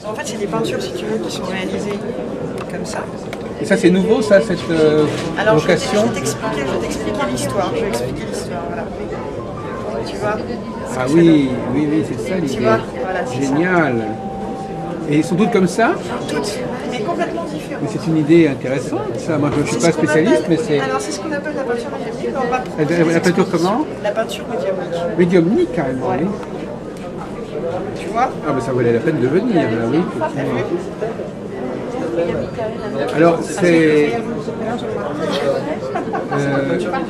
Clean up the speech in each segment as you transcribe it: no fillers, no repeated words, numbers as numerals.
En fait, c'est des peintures, si tu veux, qui sont réalisées comme ça. Et ça, c'est nouveau, ça, cette Alors, vocation? je vais t'expliquer l'histoire. Je vais expliquer l'histoire, voilà. Tu vois? Ah oui, oui, oui, c'est ça l'idée. Tu vois? Voilà, c'est génial. Et ils sont toutes comme ça? Toutes, mais complètement différentes. Mais c'est une idée intéressante, ça. Moi, je ne suis pas spécialiste, mais c'est... Alors, c'est ce qu'on appelle la peinture médiumnique. On va proposer La peinture comment? La peinture médiumnique. Médiumnique, carrément, Ouais. oui. Tu vois? Ah, ben ça valait la peine de venir, là, oui. Alors, c'est...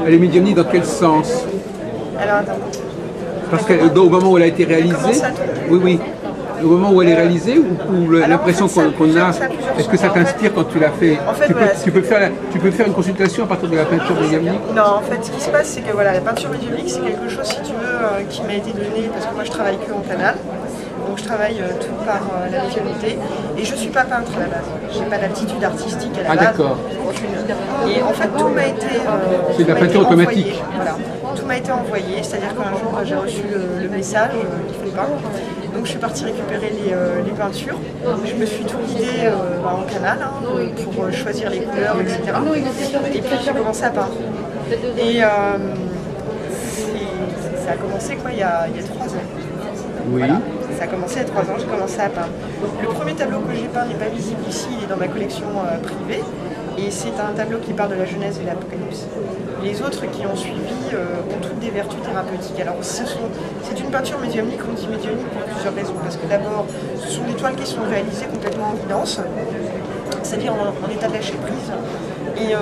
elle est médiumnique dans quel sens? Alors, attends. Parce qu'au moment où elle a été réalisée... Oui, oui. Au moment où elle est réalisée, ou l'impression qu'on a, est-ce que ça t'inspire quand tu l'as fait? Tu peux faire une consultation à partir de la peinture médiumnique? Non, en fait, ce qui se passe, c'est que voilà, la peinture médiumnique, c'est quelque chose, si tu veux, qui m'a été donné, parce que moi, je travaille que en canal. Donc, je travaille tout par la médiumnité. Et je ne suis pas peintre à la base. Je n'ai pas d'aptitude artistique à la base. Ah, d'accord. Et en fait, tout m'a été... c'est de la peinture automatique. Voilà. Tout m'a été envoyé, c'est-à-dire qu'un jour, j'ai reçu le message qu'il fallait peindre. Donc je suis partie récupérer les peintures. Je me suis tout guidée en canal pour choisir les couleurs, etc. Et puis j'ai commencé à peindre. Et ça a commencé quoi, il y a 3 ans. Oui. Voilà. Ça a commencé il y a 3 ans, j'ai commencé à peindre. Le premier tableau que j'ai peint n'est pas visible ici, il est dans ma collection privée. Et c'est un tableau qui parle de la Genèse et de l'Apocalypse. Les autres qui ont suivi ont toutes des vertus thérapeutiques. Alors c'est une peinture médiumnique, on dit médiumnique pour plusieurs raisons. Parce que d'abord, ce sont des toiles qui sont réalisées complètement en guidance, c'est-à-dire en état de lâcher prise. Et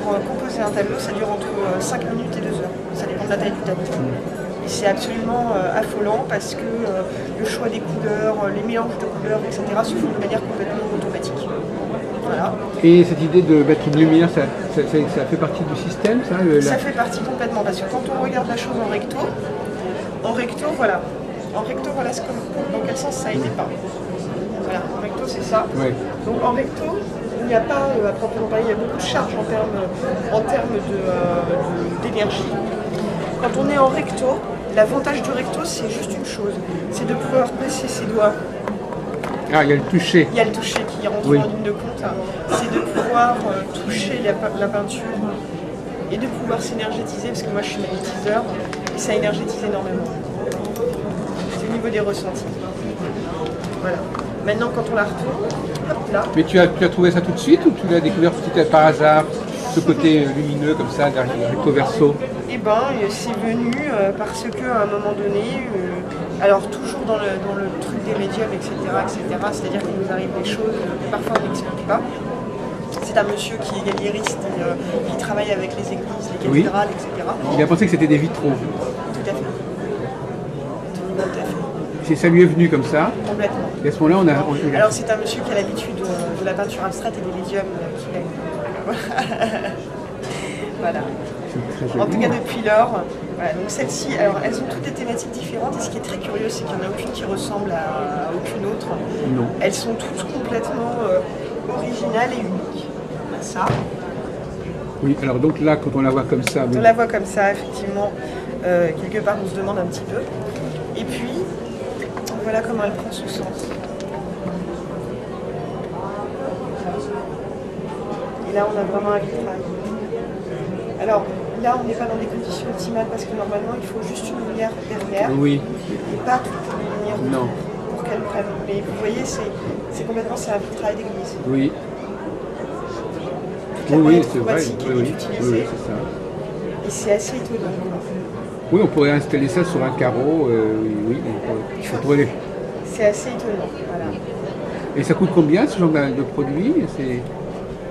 pour composer un tableau, ça dure entre 5 minutes et 2 heures. Ça dépend de la taille du tableau. Et c'est absolument affolant parce que le choix des couleurs, les mélanges de couleurs, etc. se font de manière complètement automatique. Voilà. Et cette idée de mettre une lumière, ça fait partie du système, ça? Ça fait partie complètement, parce que quand on regarde la chose en recto, voilà. En recto, voilà dans quel sens ça a été peint. Voilà, en recto, c'est ça. Ouais. Donc en recto, il n'y a pas, à proprement parler, il y a beaucoup de charge en termes d'énergie. Quand on est en recto, l'avantage du recto, c'est juste une chose, c'est de pouvoir passer ses doigts. Ah, il y a le toucher. Il y a le toucher qui rentre en ligne de compte. C'est de pouvoir toucher la peinture et de pouvoir s'énergétiser, parce que moi je suis magnétiseur, et ça énergétise énormément. C'est au niveau des ressentis. Voilà. Maintenant, quand on la retourne, hop là. Mais tu as trouvé ça tout de suite ou tu l'as découvert par hasard, ce côté lumineux comme ça, derrière recto verso? Eh bien, c'est venu parce qu'à un moment donné, alors toujours dans le truc des médiums, etc., c'est-à-dire qu'il nous arrive des choses que parfois on n'explique pas. C'est un monsieur qui est galliériste et qui travaille avec les églises, les cathédrales, etc. Il a pensé que c'était des vitraux. Tout à fait. Tout à fait. Et ça lui est venu comme ça. Complètement. Et à ce moment-là, Alors c'est un monsieur qui a l'habitude de la peinture abstraite et des médiums qu'il aime. Voilà. En tout cas depuis lors, voilà, donc celles-ci, alors elles ont toutes des thématiques différentes et ce qui est très curieux c'est qu'il n'y en a aucune qui ressemble à aucune autre. Non. Elles sont toutes complètement originales et uniques. Ça. Oui, alors donc là quand on la voit comme ça... On la voit comme ça effectivement, quelque part on se demande un petit peu. Et puis, voilà comment elle prend son sens. Et là on a vraiment un vitrail. Alors là, on n'est pas dans des conditions optimales parce que normalement, il faut juste une lumière derrière et pas toute une lumière pour qu'elle prenne. Mais vous voyez, c'est complètement un vitrail d'église. Oui. Oui, c'est vrai. Oui, c'est ça. Et c'est assez étonnant. Oui, on pourrait installer ça sur un carreau. C'est assez étonnant. Voilà. Et ça coûte combien ce genre de produit?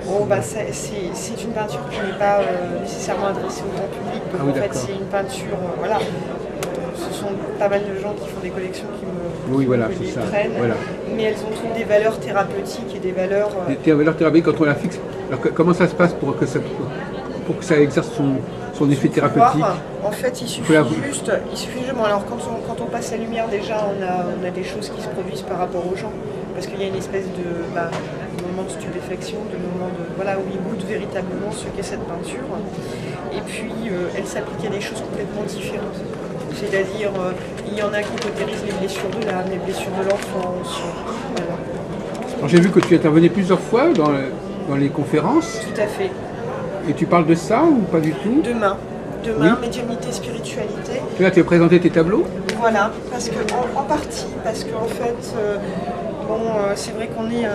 Bon, c'est une peinture qui n'est pas nécessairement adressée au grand public. Donc en fait, c'est une peinture, voilà. Ce sont pas mal de gens qui font des collections qui me prennent. Voilà. Mais elles ont toutes des valeurs thérapeutiques et des valeurs... Des valeurs thérapeutiques quand on la fixe. Alors comment ça se passe pour que ça exerce son effet thérapeutique? En fait, il suffit juste... Alors quand on passe la lumière, déjà, on a des choses qui se produisent par rapport aux gens. Parce qu'il y a une espèce de moment de stupéfaction, de moment où ils goûtent véritablement ce qu'est cette peinture. Et puis, elle s'applique à des choses complètement différentes. C'est-à-dire, il y en a qui cautérisent les blessures de l'âme, les blessures de l'enfance. Voilà. J'ai vu que tu intervenais plusieurs fois dans les conférences. Tout à fait. Et tu parles de ça ou pas du tout? Demain, oui. Médiumnité, spiritualité. Là, tu as présenté tes tableaux? Voilà, parce que en partie, parce qu'en fait, c'est vrai qu'on est,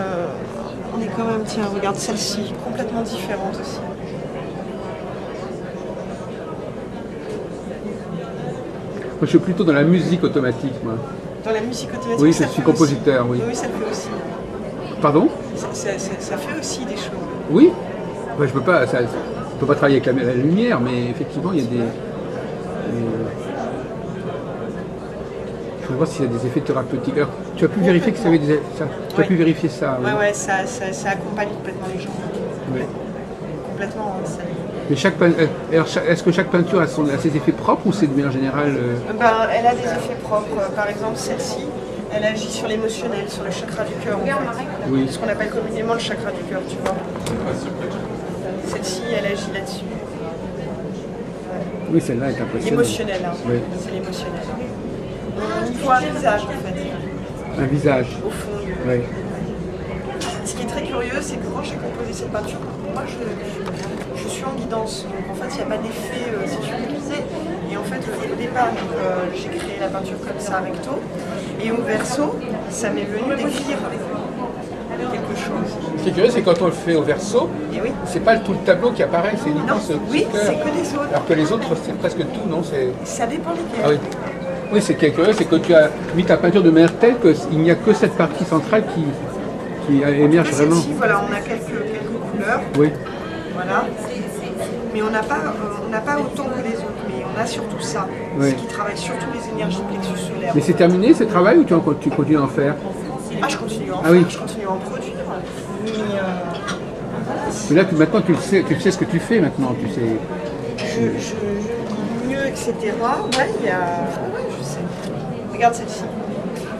quand même, tiens, regarde celle-ci, complètement différente aussi. Moi, je suis plutôt dans la musique automatique, moi. Dans la musique automatique? Oui, je suis compositeur, oui. Oui, ça le fait aussi. Pardon? Ça fait aussi des choses. Oui. Enfin, je peux pas travailler avec la lumière, mais effectivement, il y a des... Il faut voir s'il y a des effets thérapeutiques. Alors, tu as pu vérifier que ça avait des... Tu as pu vérifier ça? Oui, ouais, ça accompagne complètement les gens. Oui. Complètement, ça... Mais est-ce que chaque peinture a ses effets propres ou c'est de manière générale Elle a des effets propres. Par exemple, celle-ci, elle agit sur l'émotionnel, sur le chakra du cœur, en fait. Oui. Ce qu'on appelle communément le chakra du cœur, tu vois. Celle-ci, elle agit là-dessus. Oui, celle-là est impressionnante. L'émotionnel, hein. Oui. C'est l'émotionnel. On voit un visage, en fait. Un visage. Au fond. Oui. Ce qui est très curieux, c'est que quand j'ai composé cette peinture, moi, je suis en guidance. Donc, en fait, il n'y a pas d'effet sécurisé. Et en fait, au départ, j'ai créé la peinture comme ça, recto. Et au verso, ça m'est venu d'écrire quelque chose. Ce qui est curieux, c'est quand on le fait au verso, oui. C'est pas tout le tableau qui apparaît, c'est uniquement ce cœur. Oui, c'est que les autres. Alors que les autres, c'est presque tout, non? Ça dépend desquels. Ah oui. Oui, c'est curieux, c'est que tu as mis ta peinture de manière telle qu'il n'y a que cette partie centrale qui émerge vraiment. Ici, voilà, on a quelques couleurs. Oui. Voilà. Mais on n'a pas autant que les autres, mais on a surtout ça. Oui. Ce qui travaille surtout les énergies plexus solaires. Mais c'est terminé ce travail ou tu continues à en faire? Ah, je continue à en faire, oui. Je continue à en produire. Mais là, maintenant, tu sais ce que tu fais maintenant, tu sais. Je lis mieux, etc. Ouais, je sais. Regarde celle-ci.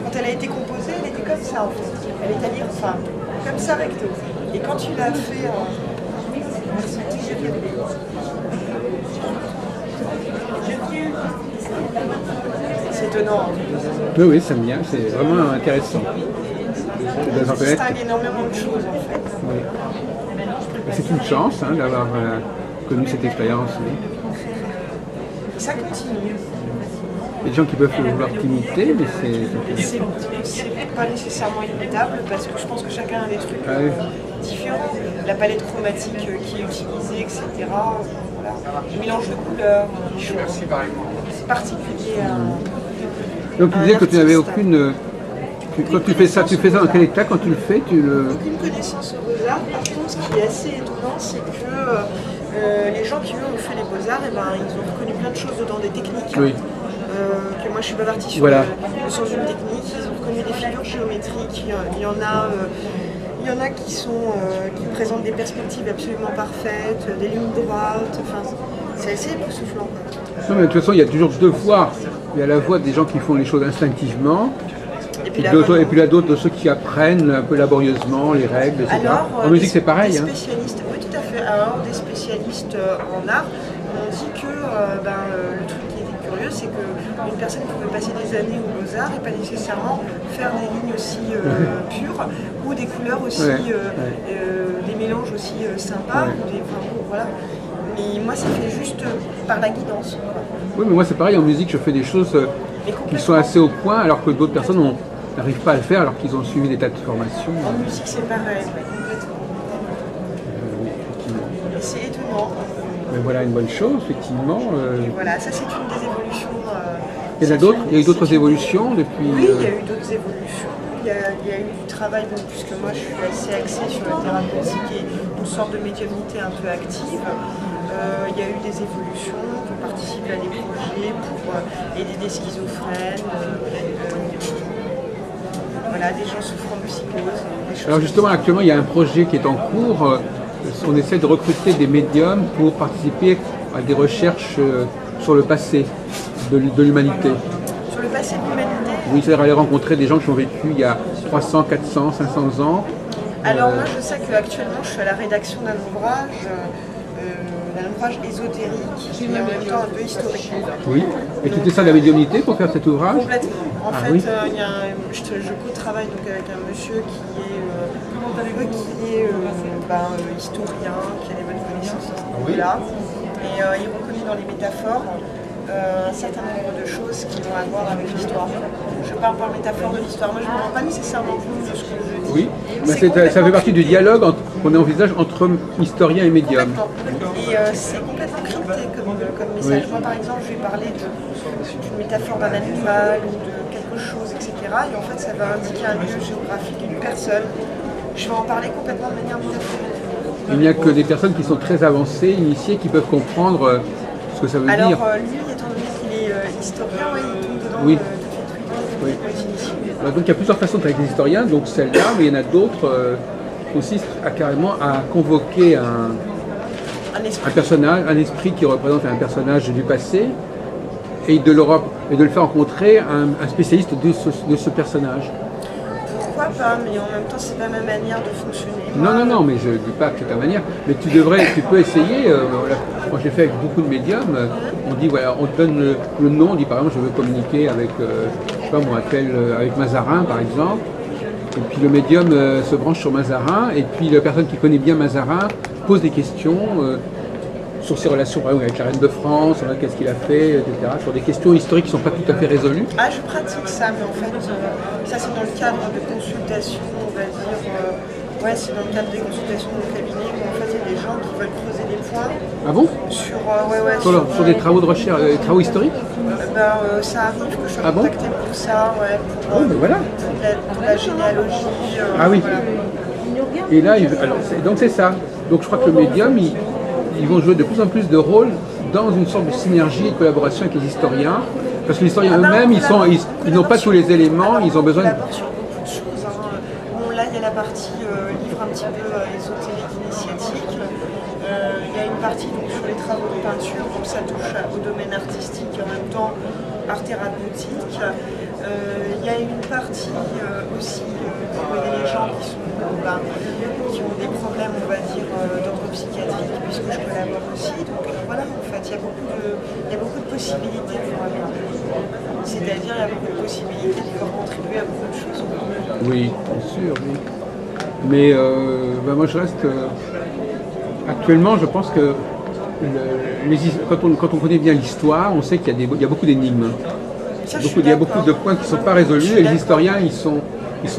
Quand elle a été composée, elle était comme ça, en fait. Elle est à lire, enfin, comme ça, recto. Et quand tu l'as fait c'est étonnant. Oui, ça me vient, c'est vraiment intéressant. Ça distingue énormément de choses, en fait. Oui. C'est une chance d'avoir connu cette expérience. Oui. Ça continue. Il y a des gens qui peuvent vouloir t'imiter, mais c'est pas nécessairement imitable parce que je pense que chacun a des trucs différents. La palette chromatique qui est utilisée, etc. Voilà. Le mélange de couleurs, c'est particulier. Donc tu disais que tu n'avais aucune... Quand tu fais ça dans quel état quand tu le fais Aucune connaissance aux Beaux-Arts. Par contre, ce qui est assez étonnant, c'est que les gens qui eux ont fait les Beaux-Arts, ils ont reconnu plein de choses dedans, des techniques. Oui. Que moi je suis pas partie sur le sens d'une technique. Ils ont reconnu des figures géométriques. Il y en a qui présentent des perspectives absolument parfaites, des lignes droites. Enfin, c'est assez époustouflant. Non, mais de toute façon, il y a toujours deux voies. Il y a la voie des gens qui font les choses instinctivement. Et puis là d'autres de ceux qui apprennent un peu laborieusement les règles, etc. Alors, en musique c'est pareil. Des spécialistes, oui tout à fait. Alors des spécialistes en art ont dit que le truc qui était curieux, c'est qu'une personne pouvait passer des années aux Beaux-Arts et pas nécessairement faire des lignes aussi pures ou des couleurs aussi, des mélanges aussi sympas. Voilà. Mais moi ça fait juste par la guidance. Oui, mais moi c'est pareil, en musique je fais des choses qui sont assez au point alors que d'autres personnes n'arrivent pas à le faire alors qu'ils ont suivi des tas de formations. En musique c'est pareil, complètement. Et c'est étonnant. Mais voilà une bonne chose, effectivement. Et voilà, ça c'est une des évolutions. Il y en a d'autres, il y a eu d'autres évolutions depuis. Oui, il y a eu d'autres évolutions. Il y a eu du travail, puisque moi je suis assez axée sur la thérapeutique et une sorte de médiumnité un peu active. Il y a eu des évolutions pour participer à des projets, pour aider des schizophrènes, des gens souffrant de psychose. Alors justement, actuellement, il y a un projet qui est en cours. On essaie de recruter des médiums pour participer à des recherches sur le passé de l'humanité. Sur le passé de l'humanité? Oui, c'est-à-dire aller rencontrer des gens qui ont vécu il y a 300, 400, 500 ans. Alors moi, je sais qu'actuellement, je suis à la rédaction d'un ouvrage d'un ouvrage ésotérique et en même temps un peu historique. Oui. Et tu fais ça de la médiumnité pour faire cet ouvrage? Complètement. En fait, je co-travaille donc avec un monsieur qui est historien, qui a des bonnes connaissances à ce niveau-là. Et il reconnaît dans les métaphores un certain nombre de choses qui vont avoir avec l'histoire. Je parle par métaphore de l'histoire. Moi, je ne me rends pas nécessairement compte de ce que je dis. Oui, mais ça fait partie du dialogue qu'on envisage entre historien et médium. Et c'est complètement crypté comme message. Moi, par exemple, je vais parler d'une métaphore d'un animal ou de quelque chose, etc. Et en fait, ça va indiquer un lieu géographique, une personne. Je vais en parler complètement de manière métaphorique. Il n'y a que des personnes qui sont très avancées, initiées, qui peuvent comprendre ce que ça veut dire. Alors, lui, étant donné qu'il est historien, il tombe dedans oui. Oui. Donc il y a plusieurs façons de travailler avec les historiens, donc celle-là, mais il y en a d'autres qui consistent carrément à convoquer un personnage, un esprit qui représente un personnage du passé, et de le faire rencontrer un spécialiste de ce personnage. Pourquoi pas, mais en même temps c'est pas ma manière de fonctionner. Non, mais je ne dis pas que c'est ta manière, mais tu peux essayer. Moi j'ai fait avec beaucoup de médiums, on dit voilà, on te donne le nom, on dit par exemple je veux communiquer avec, je sais pas moi, avec Mazarin par exemple, et puis le médium se branche sur Mazarin, et puis la personne qui connaît bien Mazarin pose des questions sur ses relations par exemple, avec la reine de France, qu'est-ce qu'il a fait, etc. Sur des questions historiques qui ne sont pas tout à fait résolues. Ah, je pratique ça, mais en fait, ça c'est dans le cadre de consultations, on va dire. C'est dans le cadre des consultations de mon cabinet où en fait il y a des gens qui veulent creuser des points. Ah bon? Sur des travaux de recherche, des travaux historiques? Ça arrive que je sois contactée pour ça, voilà. Pour la généalogie. Ah oui. Voilà. Et là, donc c'est ça. Donc je crois que le médium, ils vont jouer de plus en plus de rôles dans une sorte de synergie et de collaboration avec les historiens. Parce que les historiens eux-mêmes, ils n'ont pas tous les éléments, ils ont besoin de... Là, il y a la partie livre un petit peu ésotérique, initiatique. Il y a une partie donc, sur les travaux de peinture, donc ça touche au domaine artistique et en même temps art thérapeutique. Il y a une partie aussi pour aider les gens qui ont des problèmes, on va dire, d'ordre psychiatrique, puisque je collabore aussi. Donc voilà, en fait, il y a beaucoup de possibilités pour améliorer. C'est-à-dire, il y a beaucoup de possibilités de pouvoir contribuer à beaucoup de choses. Oui, bien sûr, oui. Mais moi je reste... actuellement, je pense que quand on connaît bien l'histoire, on sait qu'il y a beaucoup d'énigmes. Il y a beaucoup de points qui ne sont pas résolus et les historiens, ils sont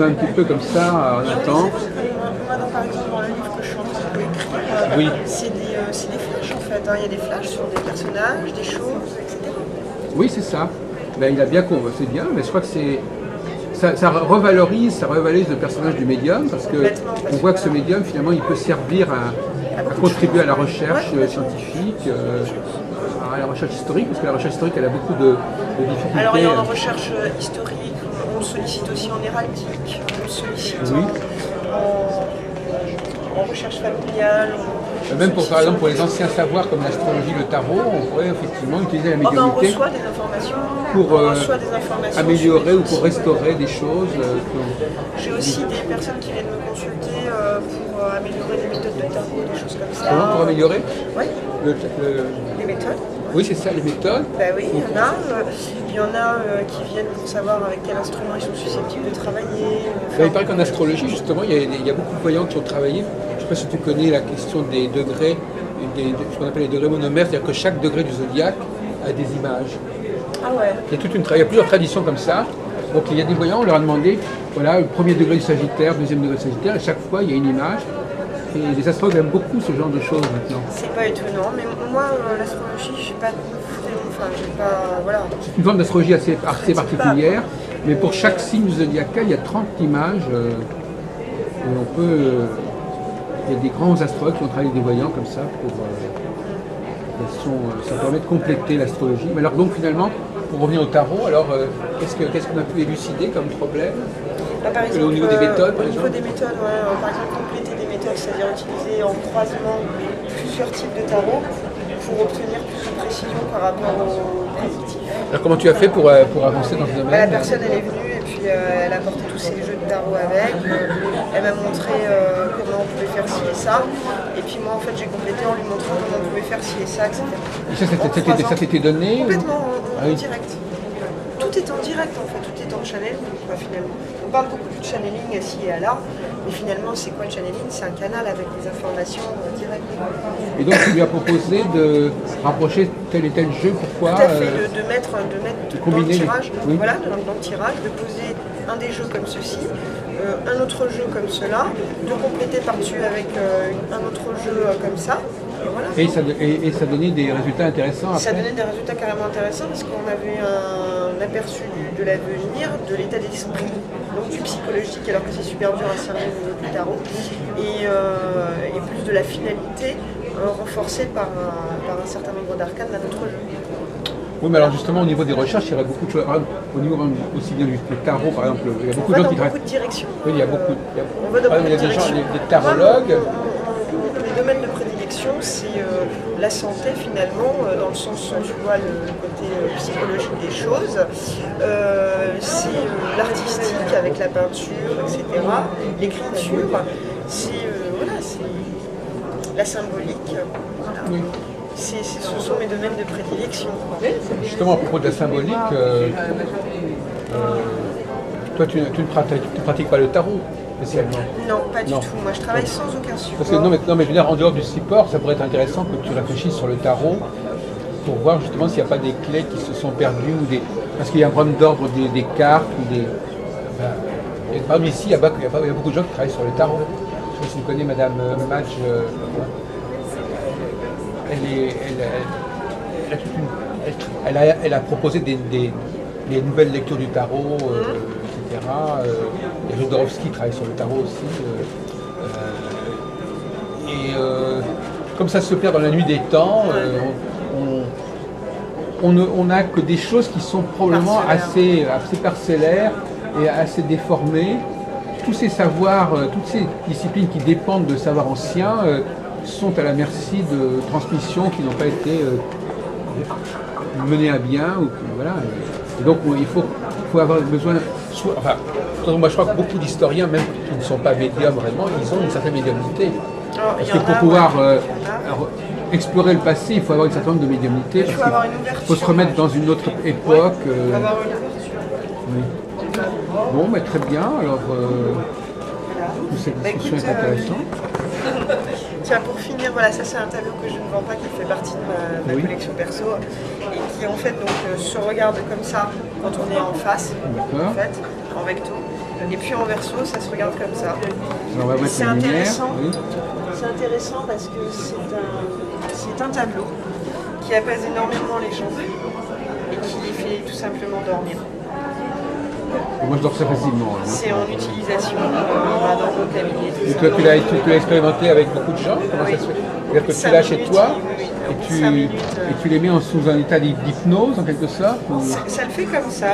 un petit peu comme ça, en attente. Moi, par exemple, dans le livre que je suis en train d'écrire, c'est des flashs en fait. Il y a des flashs sur des personnages, des choses, etc. Oui, c'est ça. Il a bien compris, c'est bien, mais je crois que ça revalorise le personnage du médium parce qu'on voit que ce médium, finalement, il peut servir à contribuer à la recherche scientifique, à la recherche historique, parce que la recherche historique, elle a beaucoup de difficultés. Alors, il y a en recherche historique, on sollicite aussi en héraldique, on sollicite en recherche familiale. Même par exemple pour les anciens savoirs comme l'astrologie, le tarot, on pourrait effectivement utiliser la médiumnité on reçoit des informations pour améliorer ou pour restaurer des choses. J'ai aussi des personnes qui viennent me consulter pour améliorer des méthodes de tarot, des choses comme ça. Comment pour améliorer? Oui. Les méthodes. Oui, c'est ça, les méthodes. Oui, il y en a qui viennent pour savoir avec quel instrument ils sont susceptibles de travailler. Il paraît qu'en astrologie, justement, il y a beaucoup de voyants qui ont travaillé. Je ne sais pas si tu connais la question des degrés, ce qu'on appelle les degrés monomères, c'est-à-dire que chaque degré du zodiaque a des images. Ah ouais. Il y a plusieurs traditions comme ça. Donc il y a des voyants, on leur a demandé, voilà, le premier degré du Sagittaire, deuxième degré du Sagittaire, et chaque fois il y a une image. Et les astrologues aiment beaucoup ce genre de choses maintenant. C'est pas étonnant, mais moi, l'astrologie, j'ai pas voilà. C'est une forme d'astrologie assez particulière, mais pour chaque signe zodiacal, il y a 30 images. Et il y a des grands astrologues qui ont travaillé avec des voyants comme ça ça permet de compléter l'astrologie. Mais alors donc finalement, pour revenir au tarot, alors qu'est-ce qu'on a pu élucider comme problème? Par exemple, au niveau des méthodes, par exemple, compléter des méthodes, c'est-à-dire utiliser en croisement plusieurs types de tarot pour obtenir plus de précision par rapport aux prédictifs. Alors comment tu as fait pour avancer dans ce domaine? La personne elle est venue et puis puis elle a porté tous ses jeux de tarot avec, elle m'a montré comment on pouvait faire ci et ça, et puis moi en fait j'ai complété en lui montrant comment on pouvait faire ci et ça, etc. Et ça t'était donné? Complètement en direct. Tout est en direct en fait, tout est en channel, finalement. On parle beaucoup du channeling ici et là, mais finalement c'est quoi le channeling? C'est un canal avec des informations directes. Et donc tu lui as proposé de rapprocher tel et tel jeu, pourquoi? Tout à fait, de mettre dans le tirage, voilà, dans le tirage, de poser un des jeux comme ceci, un autre jeu comme cela, de compléter par-dessus avec un autre jeu comme ça. Et, voilà. Et ça donnait des résultats intéressants après. Ça donnait des résultats carrément intéressants parce qu'on avait un aperçu de l'avenir, de l'état d'esprit, donc du psychologique, alors que c'est super dur à cerner au niveau du tarot, et plus de la finalité renforcée par un certain nombre d'arcanes d'un autre jeu. Oui, mais alors justement, au niveau des recherches, il y aurait beaucoup de choses. Au niveau aussi bien du tarot, par exemple, il y a beaucoup de gens qui travaillent. Beaucoup de directions. Oui, il y a beaucoup. On va dans beaucoup de directions. Des tarologues. Les domaines de prédilection, c'est la santé finalement, dans le sens où tu vois le côté psychologique des choses. C'est l'artistique avec la peinture, etc. L'écriture, c'est la symbolique. Voilà. Oui. Ce sont mes domaines de prédilection. Justement, à propos de la symbolique, toi, tu ne pratiques pas le tarot spécialement? Non, pas du tout. Moi, je travaille sans aucun support. Parce que, non, mais je veux dire, en dehors du support, ça pourrait être intéressant que tu réfléchisses sur le tarot pour voir justement s'il n'y a pas des clés qui se sont perdues ou des... Parce qu'il y a un problème d'ordre des cartes ou des... Et par exemple, ici, il y a beaucoup de gens qui travaillent sur le tarot. Je sais pas si vous connaissez Madame Madge. Elle a proposé des nouvelles lectures du tarot, etc. Et Jodorowsky travaille sur le tarot aussi. Comme ça se perd dans la nuit des temps, on n'a que des choses qui sont probablement assez parcellaires et assez déformées. Tous ces savoirs, toutes ces disciplines qui dépendent de savoirs anciens sont à la merci de transmissions qui n'ont pas été menées à bien. Voilà. Et donc il faut avoir besoin... moi je crois que beaucoup d'historiens, même qui ne sont pas médiums réellement, ils ont une certaine médiumnité. Parce que pour pouvoir explorer le passé, il faut avoir un certain nombre de médiumnités. Il faut se remettre dans une autre époque. Oui. Bon, mais très bien. Alors, cette discussion est intéressante. Tiens, pour finir, voilà, ça c'est un tableau que je ne vends pas, qui fait partie de ma collection perso et qui en fait donc, se regarde comme ça quand on est en face, en fait, en recto. Et puis en verso, ça se regarde comme ça. C'est intéressant. Oui. C'est intéressant parce que c'est un tableau qui apaise énormément les gens et qui les fait tout simplement dormir. Moi je dors très facilement. C'est en utilisation dans vos cabinets. Et toi tu l'as expérimenté avec beaucoup de gens? Comment ça se fait? C'est-à-dire que tu l'as chez toi et tu les mets sous un état d'hypnose en quelque sorte ou... Ça le fait comme ça,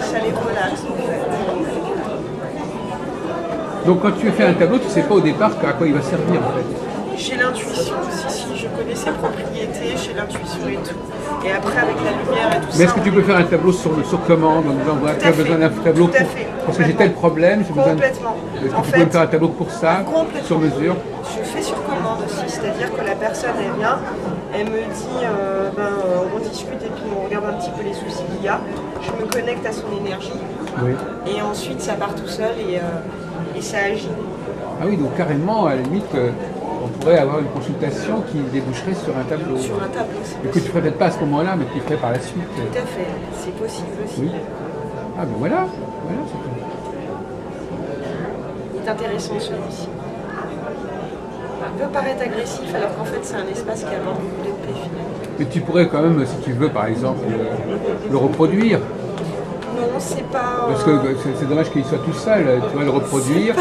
ça les relaxe. Donc quand tu fais un tableau, tu ne sais pas au départ à quoi il va servir en fait. J'ai l'intuition, si je connais ses propriétés, j'ai l'intuition et tout. Et après avec la lumière et tout ça... Mais est-ce que tu peux faire un tableau sur commande en disant voilà, tu as besoin d'un tableau parce que j'ai tel problème, j'ai besoin de... Est-ce que tu peux me faire un tableau pour ça, sur mesure? Je fais sur commande aussi, c'est-à-dire que la personne elle vient, elle me dit on discute et puis on regarde un petit peu les soucis qu'il y a. Je me connecte à son énergie et ensuite ça part tout seul et ça agit. Ah oui, donc carrément, à la limite, on pourrait avoir une consultation qui déboucherait sur un tableau. Sur un tableau, c'est possible. Que tu ne ferais peut-être pas à ce moment-là, mais que tu ferais par la suite. Tout à fait, c'est possible aussi. Oui. Ah ben voilà, c'est tout. Il est intéressant celui-ci. Il peut paraître agressif alors qu'en fait c'est un espace qui apporte beaucoup de paix finalement. Mais tu pourrais quand même, si tu veux par exemple, le reproduire. Non, c'est pas... Parce que c'est dommage qu'il soit tout seul, tu vas le reproduire,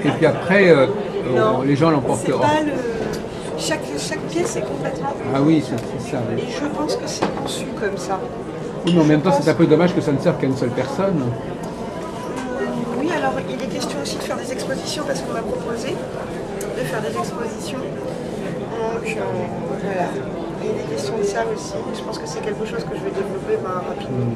et puis après, les gens l'emporteront. Chaque pièce est complètement... Ah oui, c'est ça. Oui. Et je pense que c'est conçu comme ça. Oui, mais en même temps, c'est un peu dommage que ça ne serve qu'à une seule personne. Oui, alors il est question aussi de faire des expositions, parce qu'on m'a proposé de faire des expositions. Donc voilà. Il est question de ça aussi. Je pense que c'est quelque chose que je vais développer rapidement.